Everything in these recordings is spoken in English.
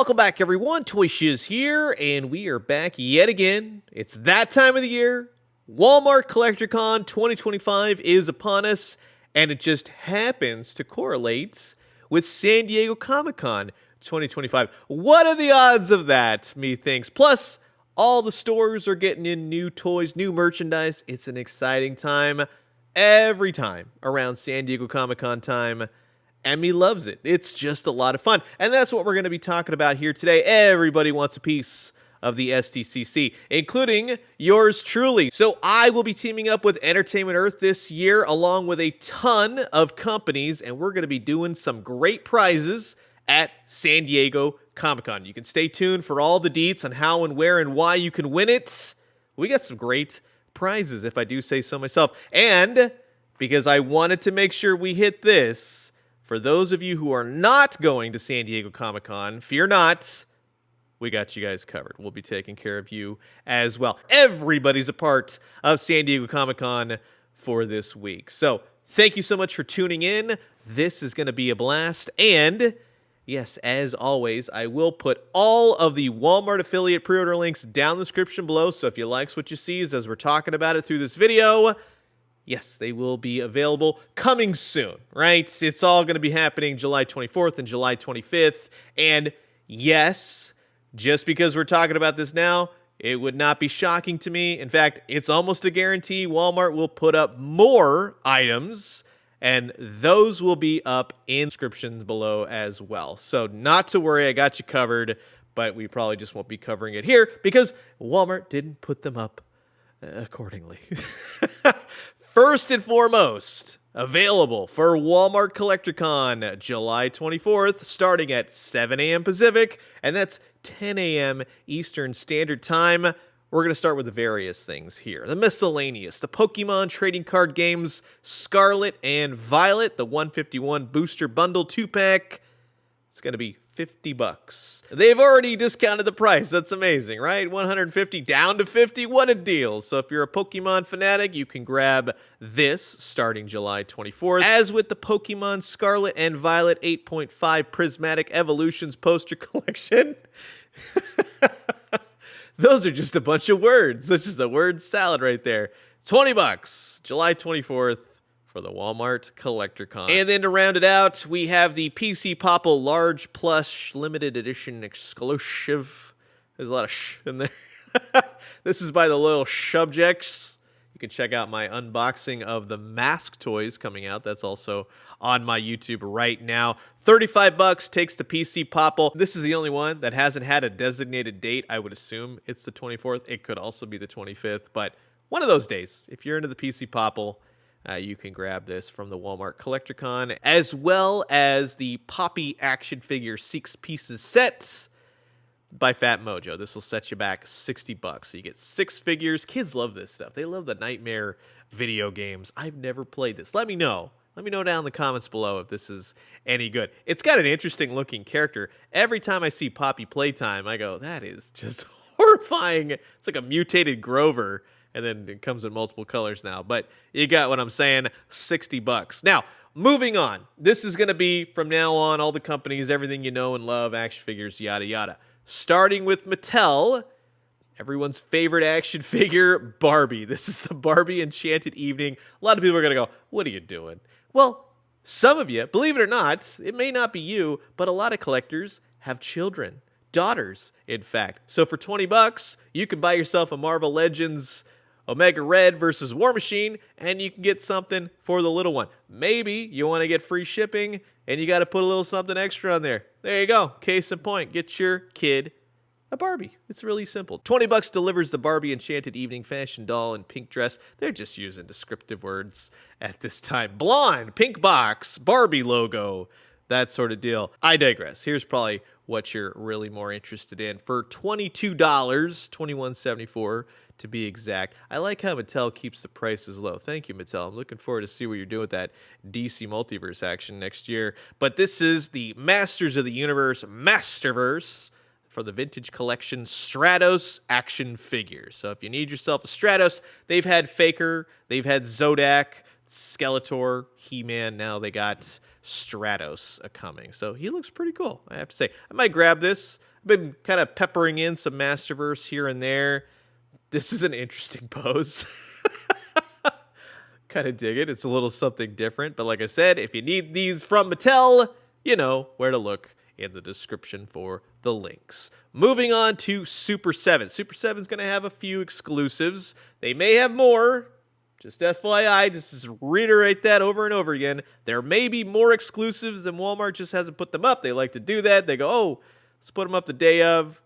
Welcome back, everyone. Toy Shiz here, and we are back yet again. It's that time of the year. Walmart CollectorCon 2025 is upon us, and it just happens to correlate with San Diego Comic-Con 2025. What are the odds of that, methinks? Plus, all the stores are getting in new toys, new merchandise. It's an exciting time every time around San Diego Comic-Con time. Emmy loves it. It's just a lot of fun. And that's what we're going to be talking about here today. Everybody wants a piece of the SDCC, including yours truly. So I will be teaming up with Entertainment Earth this year, along with a ton of companies, and we're going to be doing some great prizes at San Diego Comic-Con. You can stay tuned for all the deets on how and where and why you can win it. We got some great prizes, if I do say so myself. And because I wanted to make sure we hit this, for those of you who are not going to San Diego Comic-Con, fear not, we got you guys covered. We'll be taking care of you as well. Everybody's a part of San Diego Comic-Con for this week. So thank you so much for tuning in. This is going to be a blast. And yes, as always, I will put all of the Walmart affiliate pre-order links down in the description below. So if you like what you see as we're talking about it through this video, yes, they will be available coming soon, right? It's all going to be happening July 24th and July 25th. And yes, just because we're talking about this now, it would not be shocking to me. In fact, it's almost a guarantee Walmart will put up more items, and those will be up in descriptions below as well. So not to worry, I got you covered, but we probably just won't be covering it here because Walmart didn't put them up accordingly. First and foremost, available for Walmart CollectorCon July 24th, starting at 7 a.m. Pacific, and that's 10 a.m. Eastern Standard Time. We're going to start with the various things here. The miscellaneous, the Pokemon trading card games, Scarlet and Violet, the 151 Booster Bundle 2-pack. It's going to be $50. They've already discounted the price. That's amazing, right? $150 down to $50. What a deal. So if you're a Pokemon fanatic, you can grab this starting July 24th. As with the Pokemon Scarlet and Violet 8.5 Prismatic Evolutions poster collection. Those are just a bunch of words. That's just a word salad right there. $20. July 24th. For the Walmart CollectorCon. And then to round it out, we have the PC Popple Large Plush Limited Edition Exclusive. There's a lot of sh in there. This is by the Loyal Shubjects. You can check out my unboxing of the MISC toys coming out. That's also on my YouTube right now. $35 takes the PC Popple. This is the only one that hasn't had a designated date. I would assume it's the 24th. It could also be the 25th, but one of those days, if you're into the PC Popple, you can grab this from the Walmart CollectorCon, as well as the Poppy action figure 6 pieces sets by Fat Mojo. This will set you back $60. So you get 6 figures. Kids love this stuff. They love the Nightmare video games. I've never played this. Let me know. Let me know down in the comments below if this is any good. It's got an interesting looking character. Every time I see Poppy playtime, I go, that is just horrifying. It's like a mutated Grover. And then it comes in multiple colors now. But you got what I'm saying, $60. Now, moving on. This is going to be, from now on, all the companies, everything you know and love, action figures, yada, yada. Starting with Mattel, everyone's favorite action figure, Barbie. This is the Barbie Enchanted Evening. A lot of people are going to go, what are you doing? Well, some of you, believe it or not, it may not be you, but a lot of collectors have children. Daughters, in fact. So for $20, you can buy yourself a Marvel Legends Omega Red versus War Machine, and you can get something for the little one. Maybe you want to get free shipping, and you got to put a little something extra on there. There you go. Case in point. Get your kid a Barbie. It's really simple. $20 delivers the Barbie Enchanted Evening fashion doll in pink dress. They're just using descriptive words at this time. Blonde, pink box, Barbie logo, that sort of deal. I digress. Here's probably what you're really more interested in. For $22, $21.74 to be exact. I like how Mattel keeps the prices low. Thank you, Mattel. I'm looking forward to see what you're doing with that DC Multiverse action next year. But this is the Masters of the Universe Masterverse for the Vintage Collection Stratos action figures. So if you need yourself a Stratos, they've had Faker, they've had Zodak. Skeletor, He-Man. Now they got Stratos coming. So he looks pretty cool, I have to say. I might grab this. I've been kind of peppering in some Masterverse here and there. This is an interesting pose. Kind of dig it. It's a little something different. But like I said, if you need these from Mattel, you know where to look in the description for the links. Moving on to Super 7. Super 7 is going to have a few exclusives. They may have more. Just FYI, just reiterate that over and over again. There may be more exclusives and Walmart just hasn't put them up. They like to do that. They go, oh, let's put them up the day of.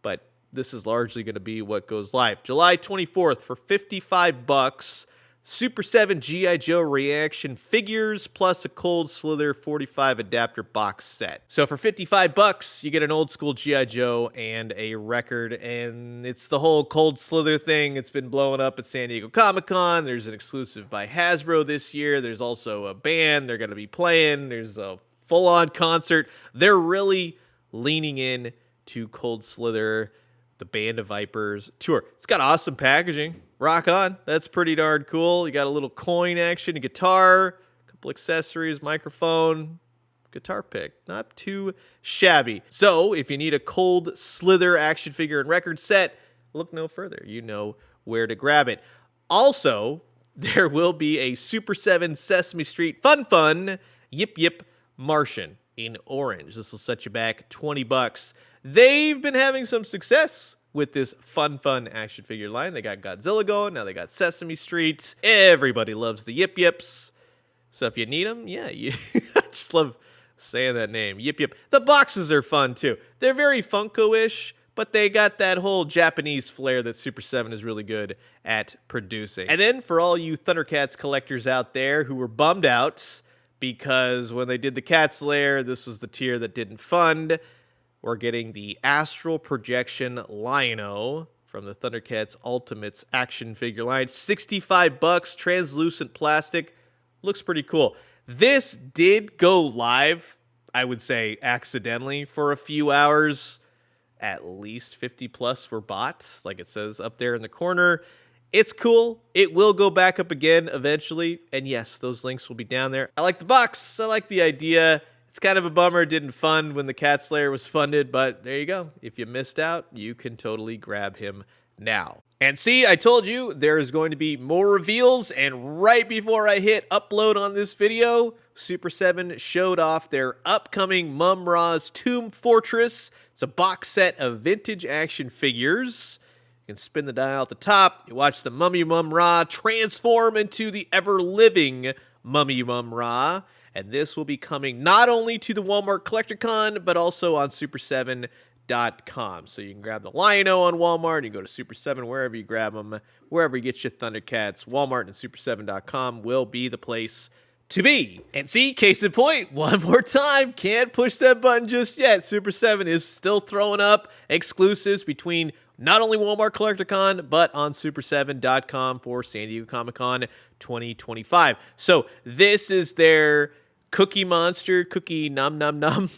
But this is largely going to be what goes live. July 24th for $55. Super 7 G.I. Joe reaction figures plus a Cold Slither 45 adapter box set. So for $55, you get an old school G.I. Joe and a record, and it's the whole Cold Slither thing. It's been blowing up at San Diego Comic-Con. There's an exclusive by Hasbro this year. There's also a band they're going to be playing. There's a full-on concert. They're really leaning in to Cold Slither, the Band of Vipers tour. It's got awesome packaging. Rock on. That's pretty darn cool. You got a little coin action, a guitar, a couple accessories, microphone, guitar pick. Not too shabby. So if you need a Cold Slither action figure and record set, look no further. You know where to grab it. Also, there will be a Super 7 Sesame Street Fun Yip Yip Martian in orange. This will set you back $20. They've been having some success with this fun action figure line. They got Godzilla going. Now they got Sesame Street. Everybody loves the Yip Yips. So if you need them, yeah, I just love saying that name, Yip Yip. The boxes are fun too. They're very Funko-ish, but they got that whole Japanese flair that Super 7 is really good at producing. And then for all you Thundercats collectors out there who were bummed out because when they did the Cats Lair, this was the tier that didn't fund, we're getting the Astral Projection Lion-O from the Thundercats Ultimates action figure line. $65, translucent plastic. Looks pretty cool. This did go live, I would say, accidentally for a few hours. At least 50 plus were bought, like it says up there in the corner. It's cool. It will go back up again eventually. And yes, those links will be down there. I like the box. I like the idea. It's kind of a bummer it didn't fund when the Cat Slayer was funded, but there you go. If you missed out, you can totally grab him now. And see, I told you there is going to be more reveals, and right before I hit upload on this video, Super 7 showed off their upcoming Mum-Ra's Tomb Fortress. It's a box set of vintage action figures. You can spin the dial at the top. You watch the Mummy Mum-Ra transform into the ever-living Mummy Mum-Ra. And this will be coming not only to the Walmart CollectorCon, but also on Super7.com. So you can grab the Lion-O on Walmart. You can go to Super 7, wherever you grab them, wherever you get your Thundercats. Walmart and Super7.com will be the place to be. And see, case in point, one more time, can't push that button just yet. Super 7 is still throwing up exclusives between not only Walmart CollectorCon, but on Super7.com for San Diego Comic-Con 2025. So this is their Cookie Monster, Cookie Nom Nom Nom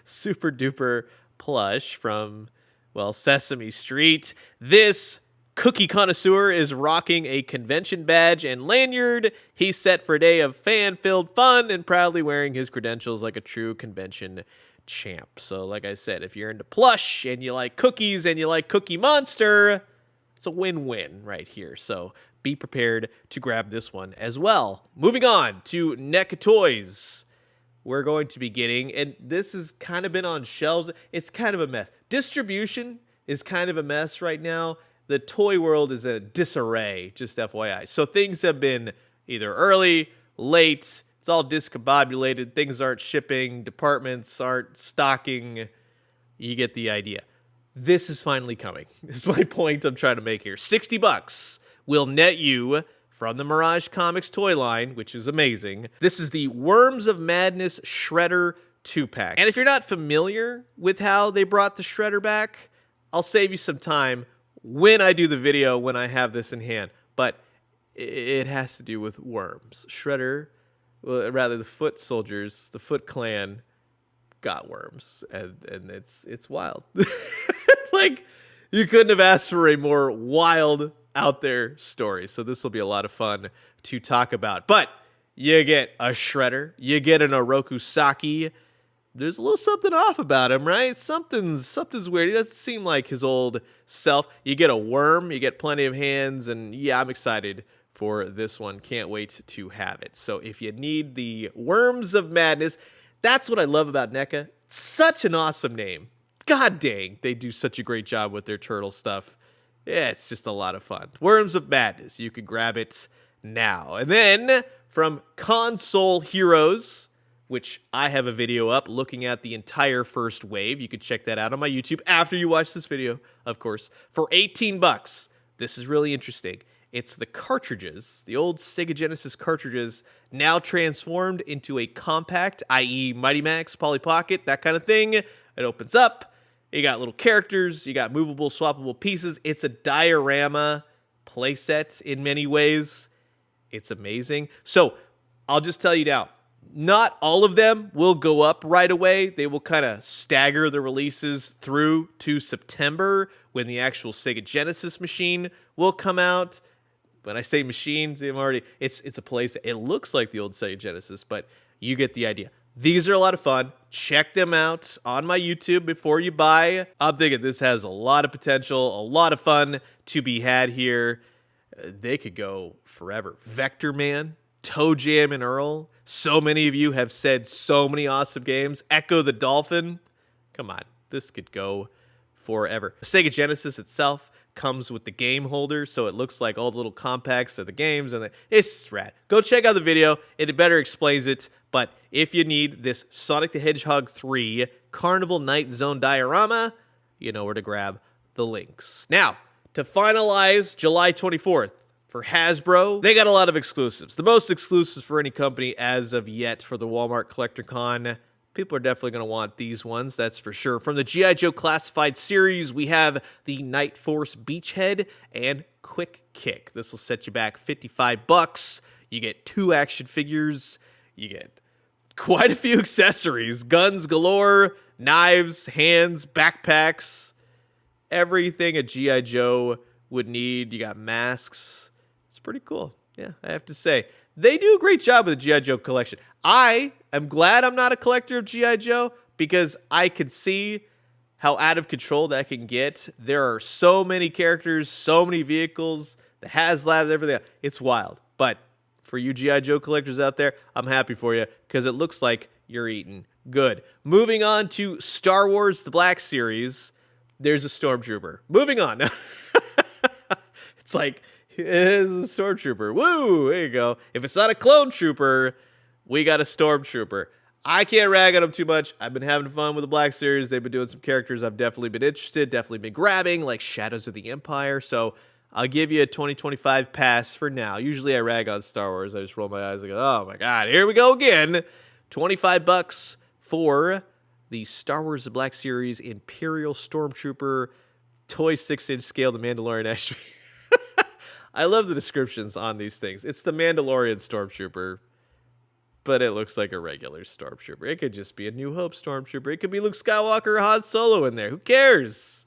super duper plush from, well, Sesame Street. This cookie connoisseur is rocking a convention badge and lanyard. He's set for a day of fan-filled fun and proudly wearing his credentials like a true convention champ. So like I said, if you're into plush and you like cookies and you like Cookie Monster, it's a win-win right here. So be prepared to grab this one as well. Moving on to NECA Toys. We're going to be getting, and this has kind of been on shelves. It's kind of a mess. Distribution is kind of a mess right now. The toy world is in a disarray, just FYI. So things have been either early, late, it's all discombobulated. Things aren't shipping. Departments aren't stocking. You get the idea. This is finally coming. This is my point I'm trying to make here. $60 will net you from the Mirage Comics toy line, which is amazing. This is the Worms of Madness Shredder 2-pack. And if you're not familiar with how they brought the Shredder back, I'll save you some time when I do the video when I have this in hand. But it has to do with worms. Shredder, well, rather the Foot Soldiers, the Foot Clan got worms, and it's wild. Like, you couldn't have asked for a more wild out there stories. So this will be a lot of fun to talk about. But you get a Shredder, you get an Oroku Saki. There's a little something off about him, right? Something's weird. He doesn't seem like his old self. You get a Worm, you get plenty of hands, and yeah, I'm excited for this one. Can't wait to have it. So if you need the Worms of Madness, that's what I love about NECA. Such an awesome name. God dang, they do such a great job with their turtle stuff. Yeah, it's just a lot of fun. Worms of Madness. You can grab it now. And then from Console Heroes, which I have a video up looking at the entire first wave. You can check that out on my YouTube after you watch this video, of course, for 18 bucks. This is really interesting. It's the cartridges, the old Sega Genesis cartridges, now transformed into a compact, i.e. Mighty Max, Polly Pocket, that kind of thing. It opens up. You got little characters. You got movable, swappable pieces. It's a diorama playset in many ways. It's amazing. So I'll just tell you now, not all of them will go up right away. They will kind of stagger the releases through to September when the actual Sega Genesis machine will come out. When I say machines, it's a place. It looks like the old Sega Genesis, but you get the idea. These are a lot of fun. Check them out on my YouTube before you buy. I'm thinking this has a lot of potential, a lot of fun to be had here. They could go forever. Vector Man, Toe Jam and Earl. So many of you have said so many awesome games. Echo the Dolphin. Come on, this could go forever. The Sega Genesis itself comes with the game holder, so it looks like all the little compacts are the games, and it's rad. Go check out the video. It better explains it. But if you need this Sonic the Hedgehog 3 Carnival Night Zone diorama, you know where to grab the links. Now, to finalize July 24th, for Hasbro, they got a lot of exclusives. The most exclusives for any company as of yet for the Walmart Collector Con. People are definitely going to want these ones, that's for sure. From the G.I. Joe Classified series, we have the NightForce Beachhead and Quick Kick. This will set you back 55 bucks. You get 2 action figures. You get quite a few accessories. Guns galore, knives, hands, backpacks. Everything a G.I. Joe would need. You got masks. It's pretty cool. Yeah, I have to say. They do a great job with the G.I. Joe collection. I am glad I'm not a collector of G.I. Joe because I could see how out of control that can get. There are so many characters, so many vehicles, the HasLabs, everything. It's wild. But for you G.I. Joe collectors out there, I'm happy for you because it looks like you're eating good. Moving on to Star Wars The Black Series, there's a Stormtrooper. Moving on. It's like, it is a Stormtrooper. Woo! There you go. If it's not a clone trooper, we got a Stormtrooper. I can't rag on them too much. I've been having fun with the Black Series. They've been doing some characters I've definitely been interested, definitely been grabbing, like Shadows of the Empire. So I'll give you a 2025 pass for now. Usually I rag on Star Wars. I just roll my eyes and go, oh my God, here we go again. 25 bucks for the Star Wars The Black Series Imperial Stormtrooper toy 6-inch scale, the Mandalorian action. I love the descriptions on these things. It's the Mandalorian Stormtrooper, but it looks like a regular Stormtrooper. It could just be a New Hope Stormtrooper. It could be Luke Skywalker or Han Solo in there. Who cares?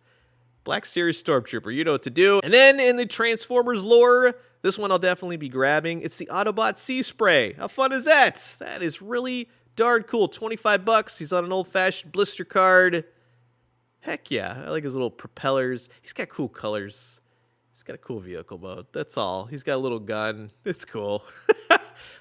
Black Series Stormtrooper. You know what to do. And then in the Transformers lore, this one I'll definitely be grabbing. It's the Autobot SeaSpray. How fun is that? That is really darn cool. 25 bucks. He's on an old-fashioned blister card. Heck yeah. I like his little propellers. He's got cool colors. He's got a cool vehicle mode. That's all. He's got a little gun. It's cool.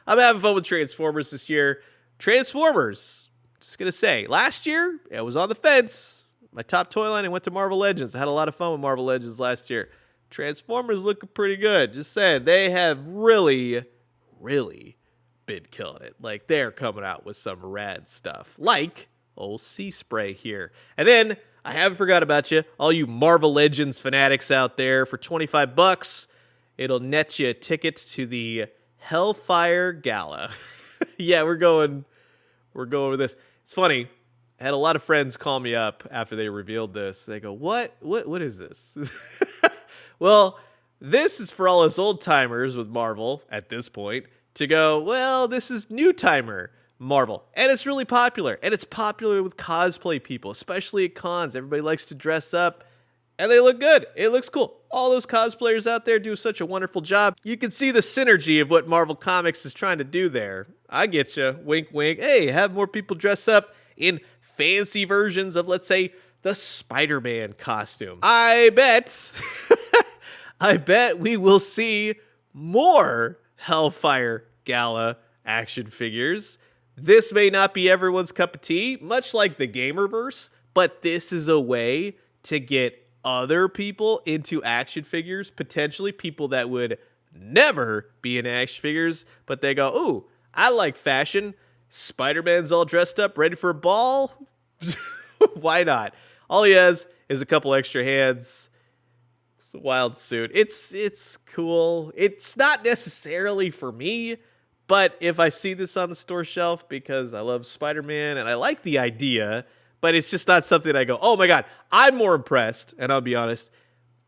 I'm having fun with Transformers this year. Transformers. Just going to say, last year, I was on the fence. My top toy line, I went to Marvel Legends. I had a lot of fun with Marvel Legends last year. Transformers looking pretty good. Just saying, they have really, really been killing it. Like, they're coming out with some rad stuff. Like old SeaSpray here. And then, I haven't forgot about you. All you Marvel Legends fanatics out there, for 25 bucks, it'll net you a ticket to the HellFire Gala. Yeah, we're going with this. It's funny. I had a lot of friends call me up after they revealed this. They go, what is this? Well, this is for all us old timers with Marvel at this point to go, well, this is new timer Marvel. And it's really popular. And it's popular with cosplay people, especially at cons. Everybody likes to dress up and they look good. It looks cool. All those cosplayers out there do such a wonderful job. You can see the synergy of what Marvel Comics is trying to do there. I get you. Wink, wink. Hey, have more people dress up in fancy versions of, let's say, the Spider-Man costume. I bet we will see more HellFire Gala action figures. This may not be everyone's cup of tea, much like the Gamerverse, but this is a way to get other people into action figures, potentially people that would never be in action figures, but they go, ooh, I like fashion. Spider-Man's all dressed up, ready for a ball. Why not? All he has is a couple extra hands. It's a wild suit. It's cool. It's not necessarily for me, but if I see this on the store shelf because I love Spider-Man and I like the idea, but it's just not something I go, oh my God, I'm more impressed, and I'll be honest,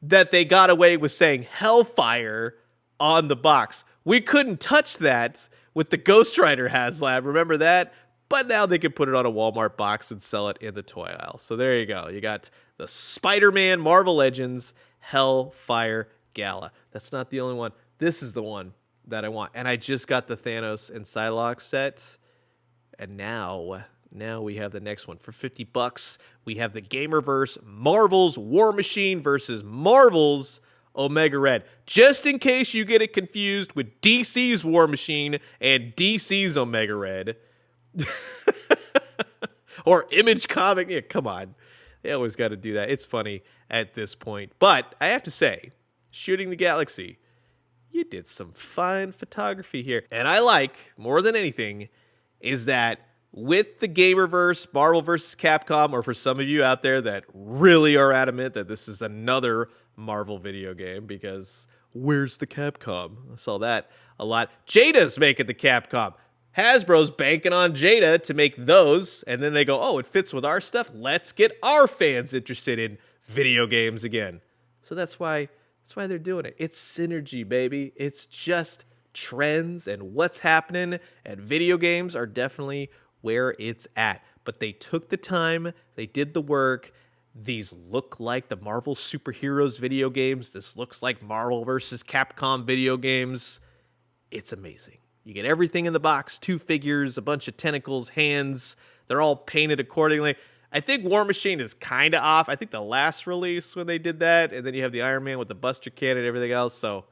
that they got away with saying HellFire on the box. We couldn't touch that with the Ghost Rider HasLab, remember that? But now they can put it on a Walmart box and sell it in the toy aisle. So there you go. You got the Spider-Man Marvel Legends HellFire Gala. That's not the only one. This is the one that I want. And I just got the Thanos and Psylocke set. And now we have the next one for $50. We have the Gamerverse Marvel's War Machine versus Marvel's Omega Red. Just in case you get it confused with DC's War Machine and DC's Omega Red. Or Image Comic. Yeah, come on. They always got to do that. It's funny at this point. But I have to say, Shooting the Galaxy, you did some fine photography here. And I like, more than anything, is that with the Gamerverse, Marvel vs. Capcom, or for some of you out there that really are adamant that this is another Marvel video game, because where's the Capcom? I saw that a lot. Jada's making the Capcom. Hasbro's banking on Jada to make those, and then they go, oh, it fits with our stuff. Let's get our fans interested in video games again. So that's why they're doing it. It's synergy, baby. It's just trends, and what's happening at video games are definitely where it's at. But they took the time, they did the work. These look like the Marvel superheroes video games. This looks like Marvel versus Capcom video games. It's amazing. You get everything in the box, 2 figures, a bunch of tentacles, hands. They're all painted accordingly. I think War Machine is kind of off. I think the last release when they did that, and then you have the Iron Man with the Buster Cannon and everything else. So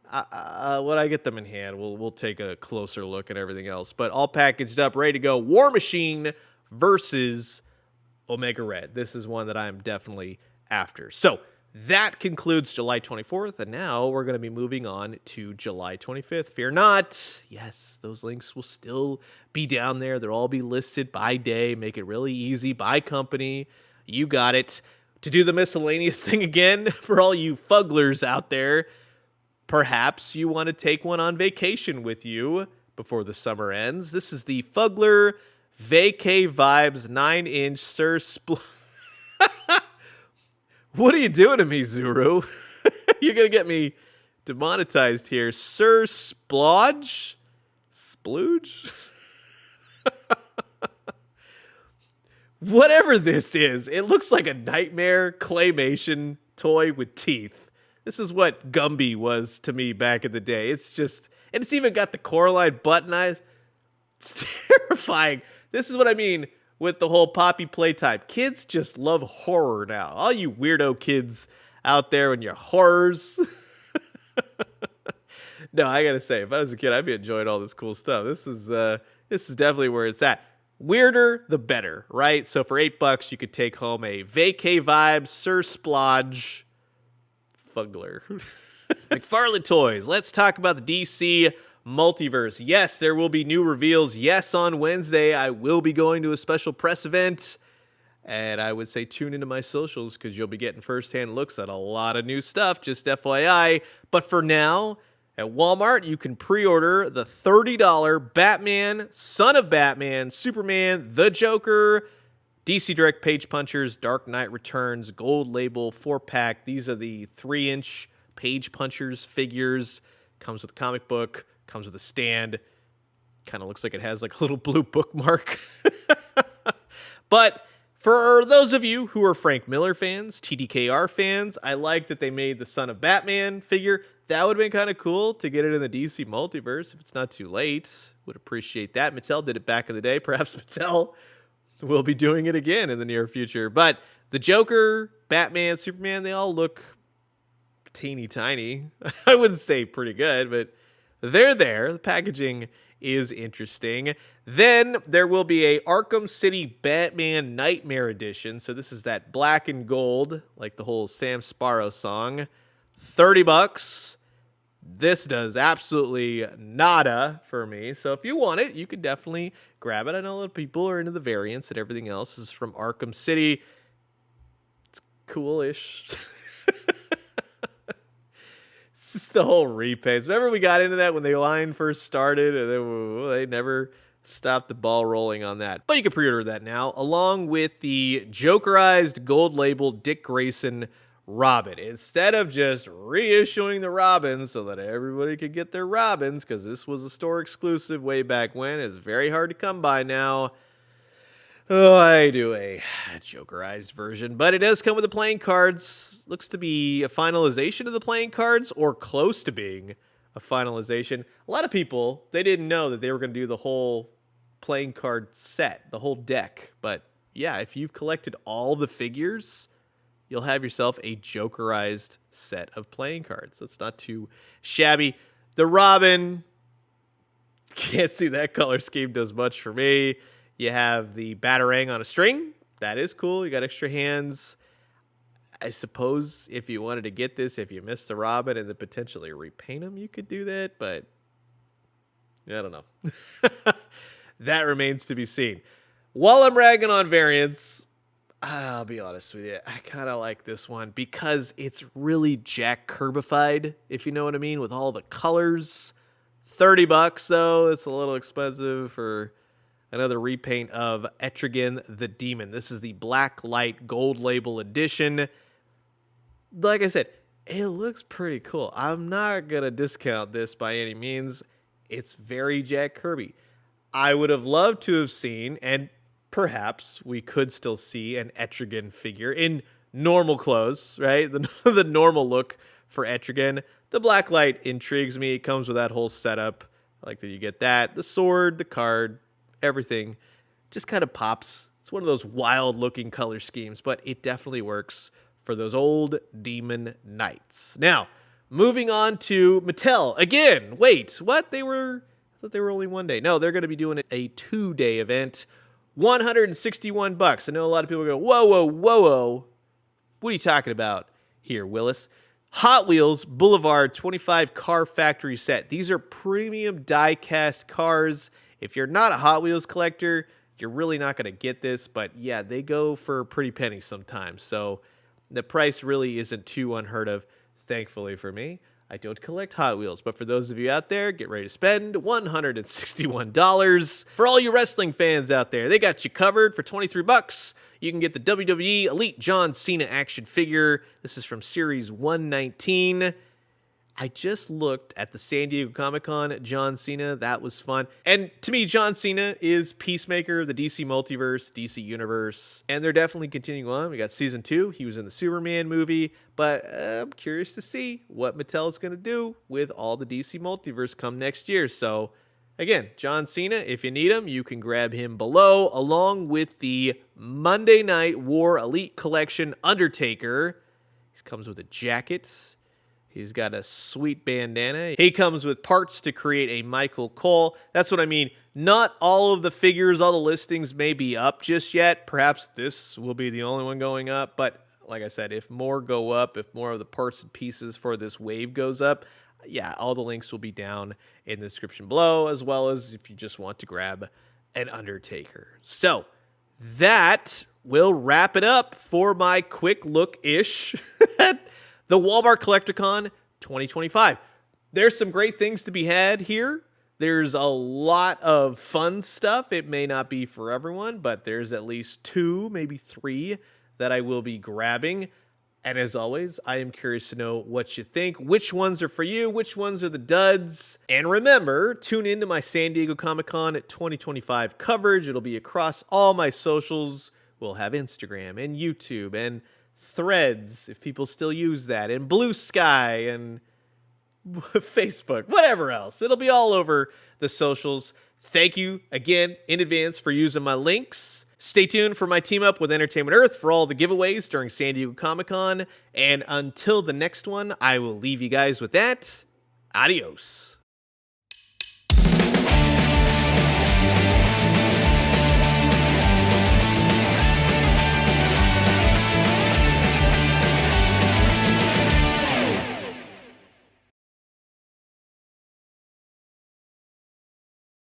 when I get them in hand, we'll take a closer look at everything else. But all packaged up, ready to go. War Machine versus Omega Red. This is one that I'm definitely after. So that concludes July 24th, and now we're going to be moving on to July 25th. Fear not. Yes, those links will still be down there. They'll all be listed by day. Make it really easy, by company. You got it. To do the miscellaneous thing again, for all you fugglers out there, perhaps you want to take one on vacation with you before the summer ends. This is the Fuggler Vacay Vibes 9-inch Sir What are you doing to me, Zuru? You're going to get me demonetized here. Sir Splodge? Splooge? Whatever this is, it looks like a nightmare claymation toy with teeth. This is what Gumby was to me back in the day. It's just, and it's even got the Coraline button eyes. It's terrifying. This is what I mean with the whole Poppy playtime. Kids just love horror now. All you weirdo kids out there and your horrors. No, I gotta say, if I was a kid, I'd be enjoying all this cool stuff. This is definitely where it's at. Weirder, the better, right? So for $8, you could take home a Vacay Vibes Sir Splodge Fuggler. McFarlane Toys. Let's talk about the DC Multiverse. Yes, there will be new reveals. Yes, on Wednesday, I will be going to a special press event. And I would say tune into my socials because you'll be getting firsthand looks at a lot of new stuff, just FYI. But for now, at Walmart, you can pre-order the $30 Batman, Son of Batman, Superman, The Joker, DC Direct Page Punchers, Dark Knight Returns, Gold Label, 4-pack. These are the 3-inch Page Punchers figures. Comes with a comic book. Comes with a stand. Kind of looks like it has like a little blue bookmark. But For those of you who are Frank Miller fans, TDKR fans, I like that they made the Son of Batman figure. That would have been kind of cool to get it in the DC Multiverse if it's not too late. Would appreciate that. Mattel did it back in the day. Perhaps Mattel will be doing it again in the near future. But the Joker, Batman, Superman, they all look teeny tiny. I wouldn't say pretty good, but they're there. The packaging is interesting. Then there will be a Arkham City Batman Nightmare Edition. So this is that black and gold, like the whole Sam Sparrow song. $30. This does absolutely nada for me. So if you want it, you could definitely grab it. I know a lot of people are into the variants and everything else is from Arkham City. It's cool-ish. It's just the whole repaints. Remember we got into that when the line first started, and they never stopped the ball rolling on that. But you can pre-order that now, along with the Jokerized gold labeled Dick Grayson Robin. Instead of just reissuing the Robins so that everybody could get their Robins, because this was a store exclusive way back when. It's very hard to come by now. Oh, I do a Jokerized version, but it does come with the playing cards. Looks to be a finalization of the playing cards, or close to being a finalization. A lot of people, they didn't know that they were going to do the whole playing card set, the whole deck. But yeah, if you've collected all the figures, you'll have yourself a Jokerized set of playing cards. That's not too shabby. The Robin, can't see that color scheme does much for me. You have the Batarang on a string. That is cool. You got extra hands. I suppose if you wanted to get this, if you missed the Robin and then potentially repaint them, you could do that. But I don't know. That remains to be seen. While I'm ragging on variants, I'll be honest with you, I kind of like this one because it's really Jack Kirby-fied, if you know what I mean, with all the colors. $30 though. It's a little expensive for another repaint of Etrigan the Demon. This is the Black Light Gold Label Edition. Like I said, it looks pretty cool. I'm not going to discount this by any means. It's very Jack Kirby. I would have loved to have seen, and perhaps we could still see, an Etrigan figure in normal clothes, right? The normal look for Etrigan. The Black Light intrigues me. It comes with that whole setup. I like that you get that. The sword, the card, everything just kind of pops. It's one of those wild looking color schemes, but it definitely works for those old demon knights. Now, moving on to Mattel. Again, wait, what? I thought they were only one day. No, they're going to be doing a 2-day event. $161. I know a lot of people go, whoa, whoa, whoa, whoa. What are you talking about here, Willis? Hot Wheels Boulevard 25 car factory set. These are premium die-cast cars. If you're not a Hot Wheels collector, you're really not going to get this. But yeah, they go for a pretty penny sometimes. So the price really isn't too unheard of, thankfully for me. I don't collect Hot Wheels, but for those of you out there, get ready to spend $161. For all you wrestling fans out there, they got you covered for $23. You can get the WWE Elite John Cena action figure. This is from Series 119. I just looked at the San Diego Comic-Con John Cena. That was fun. And to me, John Cena is Peacemaker, the DC Multiverse, DC Universe. And they're definitely continuing on. We got Season 2. He was in the Superman movie. But I'm curious to see what Mattel is going to do with all the DC Multiverse come next year. So, again, John Cena, if you need him, you can grab him below, along with the Monday Night War Elite Collection Undertaker. He comes with a jacket. He's got a sweet bandana. He comes with parts to create a Michael Cole. That's what I mean. Not all of the figures, all the listings may be up just yet. Perhaps this will be the only one going up. But like I said, if more go up, if more of the parts and pieces for this wave goes up, yeah, all the links will be down in the description below, as well as if you just want to grab an Undertaker. So that will wrap it up for my quick look-ish at the Walmart CollectorCon 2025. There's some great things to be had here. There's a lot of fun stuff. It may not be for everyone, but there's at least 2, maybe 3 that I will be grabbing. And as always, I am curious to know what you think. Which ones are for you? Which ones are the duds? And remember, tune into my San Diego Comic-Con 2025 coverage. It'll be across all my socials. We'll have Instagram and YouTube and Threads, if people still use that, and Blue Sky and Facebook, whatever else. It'll be all over the socials. Thank you again in advance for using my links. Stay tuned for my team up with Entertainment Earth for all the giveaways during San Diego Comic-Con. And until the next one, I will leave you guys with that. Adios.